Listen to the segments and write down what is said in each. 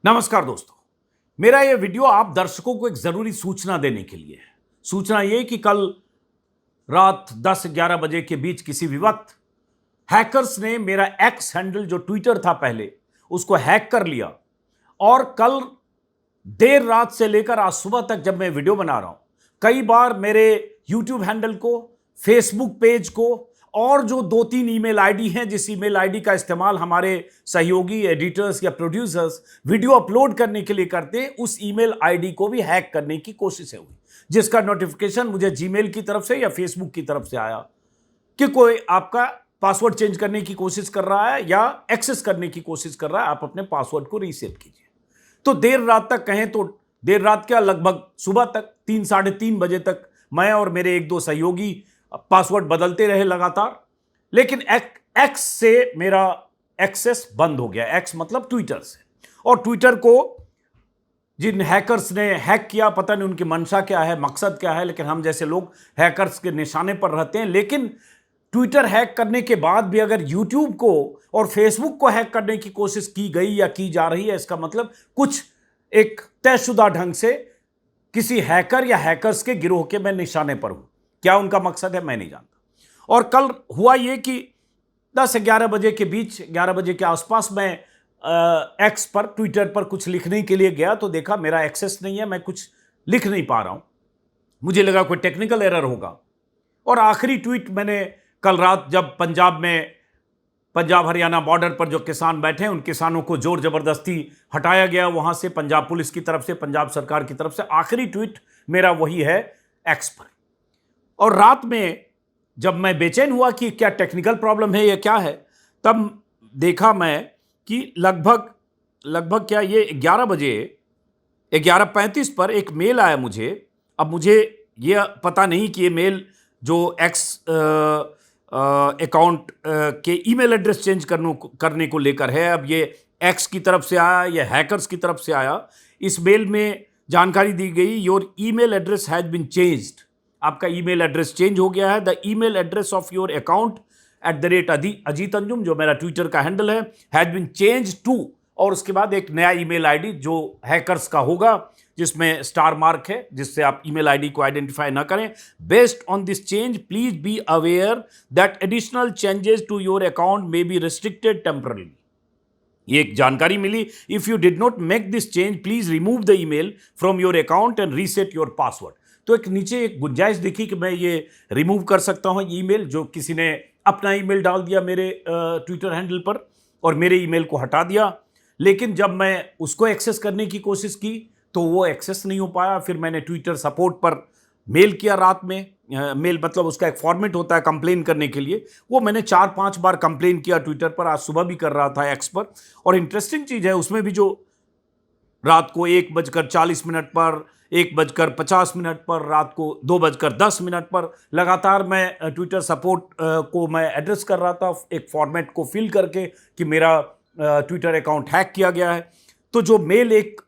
नमस्कार दोस्तों, मेरा यह वीडियो आप दर्शकों को एक जरूरी सूचना देने के लिए है। सूचना यह कि कल रात 10-11 बजे के बीच किसी भी वक्त हैकर्स ने मेरा एक्स हैंडल जो ट्विटर था पहले उसको हैक कर लिया और कल देर रात से लेकर आज सुबह तक जब मैं वीडियो बना रहा हूं, कई बार मेरे यूट्यूब हैंडल को, फेसबुक पेज को और जो 2-3 ईमेल आईडी हैं, जिस ईमेल आईडी का इस्तेमाल हमारे सहयोगी एडिटर्स या प्रोड्यूसर्स वीडियो अपलोड करने के लिए करते हैं, उस ईमेल आईडी को भी हैक करने की कोशिश हुई, जिसका नोटिफिकेशन मुझे जीमेल की तरफ से या फेसबुक की तरफ से आया कि कोई आपका पासवर्ड चेंज करने की कोशिश कर रहा है या एक्सेस करने की कोशिश कर रहा है, आप अपने पासवर्ड को रीसेट कीजिए। तो देर रात तक, कहें तो देर रात क्या, लगभग सुबह तक 3-3:30 बजे तक मैं और मेरे 1-2 सहयोगी पासवर्ड बदलते रहे लगातार, लेकिन एक्स से मेरा एक्सेस बंद हो गया। एक्स मतलब ट्विटर से। और ट्विटर को जिन हैकर्स ने हैक किया, पता नहीं उनकी मंशा क्या है, मकसद क्या है, लेकिन हम जैसे लोग हैकर्स के निशाने पर रहते हैं। लेकिन ट्विटर हैक करने के बाद भी अगर यूट्यूब को और फेसबुक को हैक करने की कोशिश की गई या की जा रही है, इसका मतलब कुछ एक तयशुदा ढंग से किसी हैकर या हैकर्स के गिरोह के मैं निशाने पर हूं। क्या उनका मकसद है मैं नहीं जानता। और कल हुआ यह कि 10-11 बजे के बीच, 11 बजे के आसपास मैं एक्स पर, ट्विटर पर कुछ लिखने के लिए गया तो देखा मेरा एक्सेस नहीं है, मैं कुछ लिख नहीं पा रहा हूं। मुझे लगा कोई टेक्निकल एरर होगा। और आखिरी ट्वीट मैंने कल रात, जब पंजाब हरियाणा बॉर्डर पर जो किसान बैठे हैं, उन किसानों को जोर जबरदस्ती हटाया गया वहां से, पंजाब पुलिस की तरफ से, पंजाब सरकार की तरफ से, आखिरी ट्वीट मेरा वही है एक्स पर। और रात में जब मैं बेचैन हुआ कि क्या टेक्निकल प्रॉब्लम है या क्या है, तब देखा मैं कि लगभग क्या, ये 11 बजे 11:35 पर एक मेल आया मुझे। अब मुझे ये पता नहीं कि ये मेल जो एक्स अकाउंट के ईमेल एड्रेस चेंज करने को लेकर है, अब ये एक्स की तरफ से आया या हैकर्स की तरफ से आया। इस मेल में जानकारी दी गई, your email address has been changed. आपका ईमेल एड्रेस चेंज हो गया है। The email address of your account @Ajit Anjum, जो मेरा ट्विटर का हैंडल है, हैज बीन चेंज टू, और उसके बाद एक नया ईमेल आईडी जो हैकर्स का होगा, जिसमें स्टार मार्क है, जिससे आप ईमेल आईडी को आइडेंटिफाई ना करें। Based on this change please be aware that additional changes to your account may be restricted temporarily. ये एक जानकारी मिली। If you did not make this change please remove the email from your account and reset your password. तो एक नीचे एक गुंजाइश दिखी कि मैं ये रिमूव कर सकता हूं ईमेल, जो किसी ने अपना ईमेल डाल दिया मेरे ट्विटर हैंडल पर और मेरे ईमेल को हटा दिया। लेकिन जब मैं उसको एक्सेस करने की कोशिश की तो वो एक्सेस नहीं हो पाया। फिर मैंने ट्विटर सपोर्ट पर मेल किया रात में। मेल मतलब उसका एक फॉर्मेट होता है कंप्लेन करने के लिए, वो मैंने 4-5 बार कंप्लेन किया ट्विटर पर। आज सुबह भी कर रहा था एक्स पर। और इंटरेस्टिंग चीज़ है, उसमें भी जो रात को 1:40 पर, 1:50 पर, रात को 2:10 पर लगातार मैं ट्विटर सपोर्ट को मैं एड्रेस कर रहा था, एक फॉर्मेट को फिल करके कि मेरा ट्विटर अकाउंट हैक किया गया है। तो जो मेल एक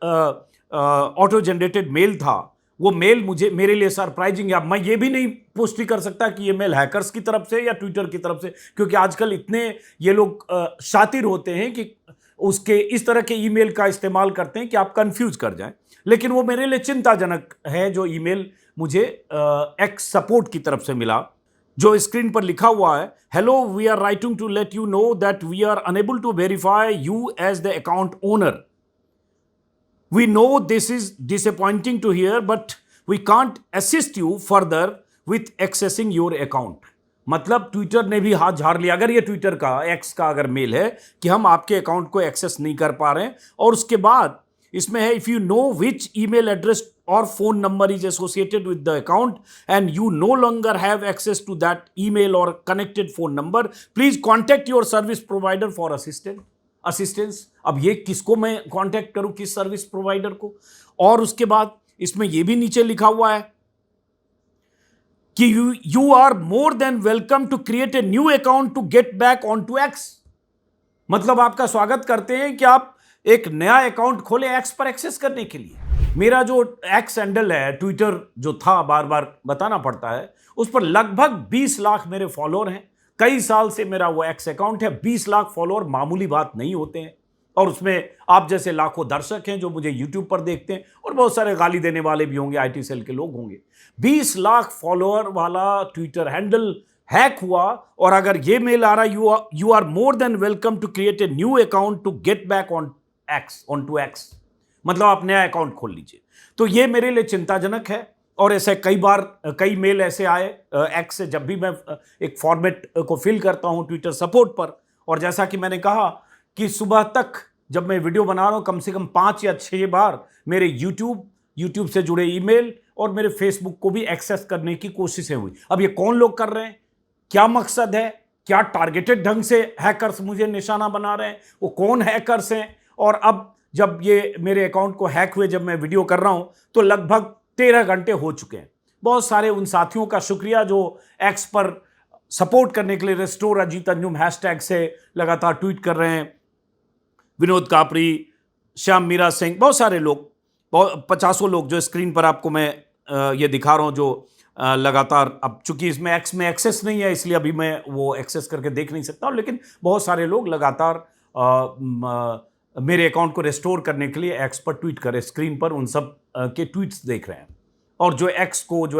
ऑटो जनरेटेड मेल था, वो मेल मेरे लिए सरप्राइजिंग है। अब मैं ये भी नहीं पुष्टि कर सकता कि ये मेल हैकर्स की तरफ से या ट्विटर की तरफ से, क्योंकि आजकल इतने ये लोग शातिर होते हैं कि उसके इस तरह के ईमेल का इस्तेमाल करते हैं कि आप कंफ्यूज कर जाएं। लेकिन वो मेरे लिए चिंताजनक है जो ईमेल मुझे एक्स सपोर्ट की तरफ से मिला, जो स्क्रीन पर लिखा हुआ है, hello, we are writing to let you know that we are unable to verify you as the account owner. We know this is disappointing to hear, but we can't assist you further with accessing your account. मतलब Twitter ने भी हाथ झाड़ लिया। अगर ये Twitter का, x का अगर मेल है कि हम आपके अकाउंट को एक्सेस नहीं कर पा रहे हैं, और उसके बाद इसमें है, if you know which email address और phone number is associated with the account and you no longer have access to that email और connected phone number, please contact your service provider for assistance. अब ये किसको मैं contact करूं, किस service provider को? और उसके बाद इसमें ये भी नीचे लिखा हुआ है कि you are more than welcome to create a new account to get back on to X. मतलब आपका स्वागत करते हैं कि आप एक नया अकाउंट खोलें एक्स पर एक्सेस करने के लिए। मेरा जो एक्स हैंडल है, ट्विटर जो था, बार बार बताना पड़ता है, उस पर लगभग 20 लाख मेरे फॉलोअर हैं। कई साल से मेरा वो एक्स अकाउंट है। 20 लाख फॉलोअर मामूली बात नहीं होते हैं। और उसमें आप जैसे लाखों दर्शक हैं जो मुझे यूट्यूब पर देखते हैं, और बहुत सारे गाली देने वाले भी होंगे, आईटी सेल के लोग होंगे। 20 लाख फॉलोअर वाला ट्विटर हैंडल हैक हुआ, और अगर ये मेल आ रहा, you are more than welcome to create a new account to get back on to X, मतलब आप नया अकाउंट खोल लीजिए। तो ये मेरे लिए चिंताजनक है, और ऐसे कई बार कई मेल ऐसे आए एक्स से, जब भी मैं एक फॉर्मेट को फिल करता हूं ट्विटर सपोर्ट पर। और जैसा कि मैंने कहा कि सुबह तक जब मैं वीडियो बना रहा हूं, कम से कम 5 या 6 बार मेरे यूट्यूब से जुड़े ईमेल और मेरे फेसबुक को भी एक्सेस करने की कोशिशें हुई। अब ये कौन लोग कर रहे हैं, क्या मकसद है, क्या टारगेटेड ढंग से हैकर्स मुझे निशाना बना रहे हैं, वो कौन हैकर्स हैं? और अब जब ये मेरे अकाउंट को हैक हुए, जब मैं वीडियो कर रहा हूं, तो लगभग 13 घंटे हो चुके हैं। बहुत सारे उन साथियों का शुक्रिया जो एक्स पर सपोर्ट करने के लिए रेस्टोर अजीत अंजुम हैशटैग से लगातार ट्वीट कर रहे हैं। विनोद कापरी, श्याम मीरा सिंह, बहुत सारे लोग, 50 लोग जो स्क्रीन पर आपको मैं ये दिखा रहा हूं, जो लगातार, अब चूंकि इसमें एक्स में एक्सेस नहीं है इसलिए अभी मैं वो एक्सेस करके देख नहीं सकता हूं, लेकिन बहुत सारे लोग लगातार मेरे अकाउंट को रेस्टोर करने के लिए एक्स पर ट्वीट करें, स्क्रीन पर उन सब के ट्वीट्स देख रहे हैं, और जो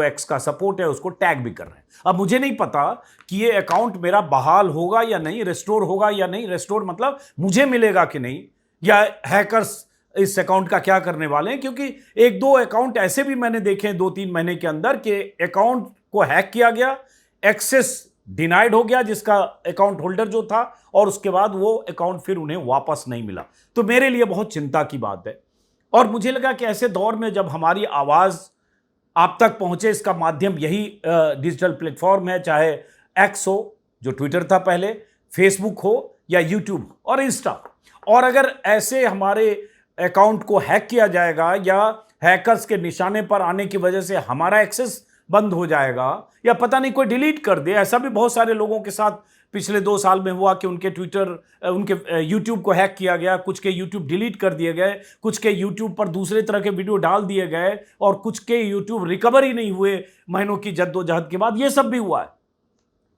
एक्स का सपोर्ट है उसको टैग भी कर रहे हैं। अब मुझे नहीं पता कि ये अकाउंट मेरा बहाल होगा या नहीं, रेस्टोर होगा या नहीं, रेस्टोर मतलब मुझे मिलेगा कि नहीं, या हैकर्स इस अकाउंट का क्या करने वाले हैं, क्योंकि 1-2 अकाउंट ऐसे भी मैंने देखे हैं 2-3 महीने के अंदर कि अकाउंट को हैक किया गया, एक्सेस डिनाइड हो गया जिसका अकाउंट होल्डर जो था, और उसके बाद वो अकाउंट फिर उन्हें वापस नहीं मिला। तो मेरे लिए बहुत चिंता की बात है, और मुझे लगा कि ऐसे दौर में जब हमारी आवाज आप तक पहुंचे, इसका माध्यम यही डिजिटल प्लेटफॉर्म है, चाहे एक्स हो जो ट्विटर था पहले, फेसबुक हो या यूट्यूब और इंस्टा, और अगर ऐसे हमारे अकाउंट को हैक किया जाएगा या हैकर्स के निशाने पर आने की वजह से हमारा एक्सेस बंद हो जाएगा, या पता नहीं कोई डिलीट कर दे, ऐसा भी बहुत सारे लोगों के साथ पिछले 2 साल में हुआ कि उनके यूट्यूब को हैक किया गया, कुछ के यूट्यूब डिलीट कर दिए गए, कुछ के यूट्यूब पर दूसरे तरह के वीडियो डाल दिए गए, और कुछ के यूट्यूब रिकवर ही नहीं हुए महीनों की जद्दोजहद के बाद। ये सब भी हुआ है।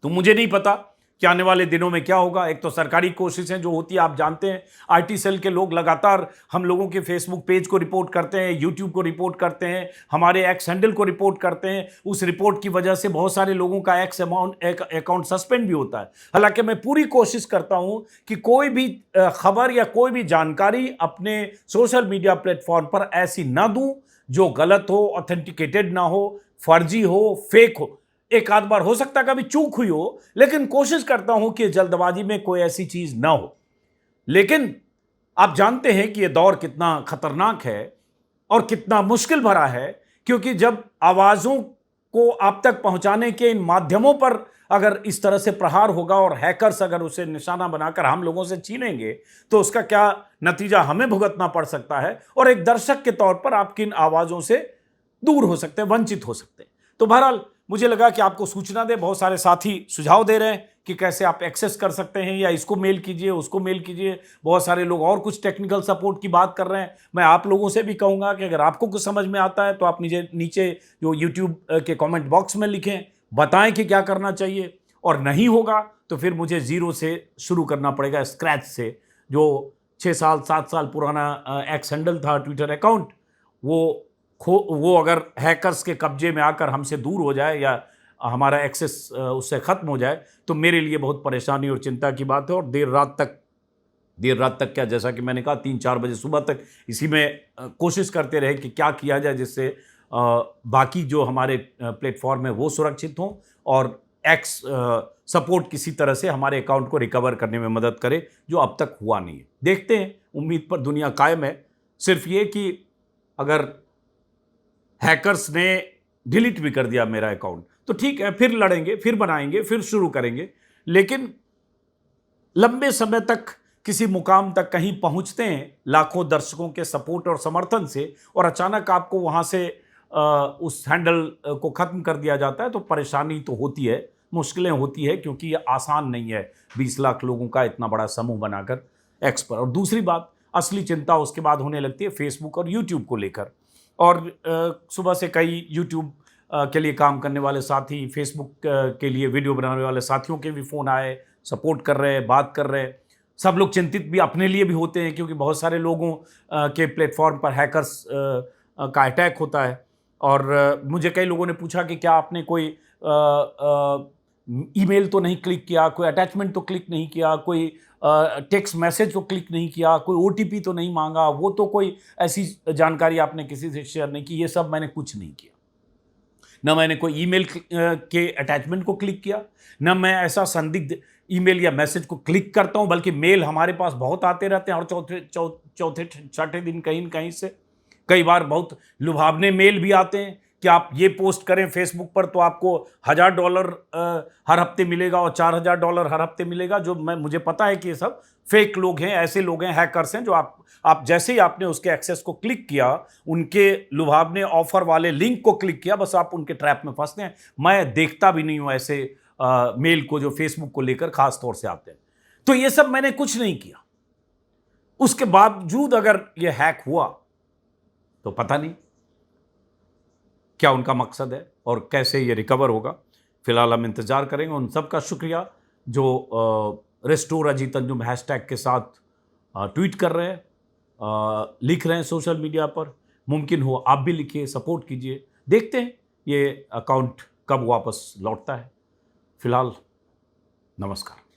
तो मुझे नहीं पता कि आने वाले दिनों में क्या होगा। एक तो सरकारी कोशिशें जो होती है, आप जानते हैं, आईटी सेल के लोग लगातार हम लोगों के फेसबुक पेज को रिपोर्ट करते हैं, यूट्यूब को रिपोर्ट करते हैं, हमारे एक्स हैंडल को रिपोर्ट करते हैं। उस रिपोर्ट की वजह से बहुत सारे लोगों का अकाउंट सस्पेंड भी होता है। हालांकि मैं पूरी कोशिश करता हूं कि कोई भी खबर या कोई भी जानकारी अपने सोशल मीडिया प्लेटफॉर्म पर ऐसी ना दूं जो गलत हो, ऑथेंटिकेटेड ना हो, फर्जी हो, फेक हो। एक आध बार हो सकता है कभी चूक हुई हो, लेकिन कोशिश करता हूं कि जल्दबाजी में कोई ऐसी चीज ना हो। लेकिन आप जानते हैं कि यह दौर कितना खतरनाक है और कितना मुश्किल भरा है, क्योंकि जब आवाजों को आप तक पहुंचाने के इन माध्यमों पर अगर इस तरह से प्रहार होगा और हैकर्स अगर उसे निशाना बनाकर हम लोगों से छीनेंगे, तो उसका क्या नतीजा हमें भुगतना पड़ सकता है, और एक दर्शक के तौर पर आप किन आवाजों से दूर हो सकते हैं, वंचित हो सकते हैं। तो बहरहाल मुझे लगा कि आपको सूचना दे। बहुत सारे साथी सुझाव दे रहे हैं कि कैसे आप एक्सेस कर सकते हैं, या इसको मेल कीजिए, उसको मेल कीजिए। बहुत सारे लोग और कुछ टेक्निकल सपोर्ट की बात कर रहे हैं। मैं आप लोगों से भी कहूंगा कि अगर आपको कुछ समझ में आता है तो आप नीचे जो यूट्यूब के कमेंट बॉक्स में लिखें, बताएं कि क्या करना चाहिए, और नहीं होगा तो फिर मुझे जीरो से शुरू करना पड़ेगा, स्क्रैच से। जो 6 साल 7 साल पुराना एक्स हैंडल था, ट्विटर अकाउंट, वो अगर हैकर्स के कब्जे में आकर हमसे दूर हो जाए या हमारा एक्सेस उससे ख़त्म हो जाए, तो मेरे लिए बहुत परेशानी और चिंता की बात है। और देर रात तक क्या, जैसा कि मैंने कहा, 3-4 बजे सुबह तक इसी में कोशिश करते रहे कि क्या किया जाए जिससे बाकी जो हमारे प्लेटफॉर्म है वो सुरक्षित हों, और एक्स सपोर्ट किसी तरह से हमारे अकाउंट को रिकवर करने में मदद करे, जो अब तक हुआ नहीं है। देखते हैं, उम्मीद पर दुनिया कायम है। सिर्फ ये कि अगर हैकर्स ने डिलीट भी कर दिया मेरा अकाउंट तो ठीक है, फिर लड़ेंगे, फिर बनाएंगे, फिर शुरू करेंगे। लेकिन लंबे समय तक किसी मुकाम तक कहीं पहुंचते हैं लाखों दर्शकों के सपोर्ट और समर्थन से, और अचानक आपको वहां से उस हैंडल को खत्म कर दिया जाता है, तो परेशानी तो होती है, मुश्किलें होती है, क्योंकि ये आसान नहीं है 20 लाख लोगों का इतना बड़ा समूह बनाकर एक्स पर। और दूसरी बात, असली चिंता उसके बाद होने लगती है फेसबुक और यूट्यूब को लेकर। और सुबह से कई यूट्यूब के लिए काम करने वाले साथी, फेसबुक के लिए वीडियो बनाने वाले साथियों के भी फ़ोन आए, सपोर्ट कर रहे हैं, बात कर रहे हैं। सब लोग चिंतित भी अपने लिए भी होते हैं, क्योंकि बहुत सारे लोगों के प्लेटफॉर्म पर हैकर्स का अटैक होता है। और मुझे कई लोगों ने पूछा कि क्या आपने कोई ईमेल तो नहीं क्लिक किया, कोई अटैचमेंट तो क्लिक नहीं किया, कोई टेक्स्ट मैसेज तो क्लिक नहीं किया, कोई ओटीपी तो नहीं मांगा, वो तो कोई ऐसी जानकारी आपने किसी से शेयर नहीं की। ये सब मैंने कुछ नहीं किया। न मैंने कोई ईमेल के अटैचमेंट को क्लिक किया, न मैं ऐसा संदिग्ध ईमेल या मैसेज को क्लिक करता हूं, बल्कि मेल हमारे पास बहुत आते रहते हैं, और चौथे छठे दिन कहीं न कहीं से कई बार बहुत लुभावने मेल भी आते हैं कि आप ये पोस्ट करें फेसबुक पर तो आपको $1000 हर हफ्ते मिलेगा और $4000 हर हफ्ते मिलेगा। जो मुझे पता है कि ये सब फेक लोग हैं, ऐसे लोग हैं, हैकर्स हैं, जो आप जैसे ही आपने उसके एक्सेस को क्लिक किया, उनके लुभावने ऑफर वाले लिंक को क्लिक किया, बस आप उनके ट्रैप में फंसते हैं। मैं देखता भी नहीं हूं ऐसे मेल को जो फेसबुक को लेकर खास तौर से आते हैं। तो ये सब मैंने कुछ नहीं किया। उसके बावजूद अगर ये हैक हुआ तो पता नहीं क्या उनका मकसद है और कैसे ये रिकवर होगा। फिलहाल हम इंतजार करेंगे। उन सबका शुक्रिया जो रेस्टोर अजीत अंजुम हैशटैग के साथ ट्वीट कर रहे हैं, लिख रहे हैं सोशल मीडिया पर। मुमकिन हो आप भी लिखिए, सपोर्ट कीजिए। देखते हैं ये अकाउंट कब वापस लौटता है। फिलहाल नमस्कार।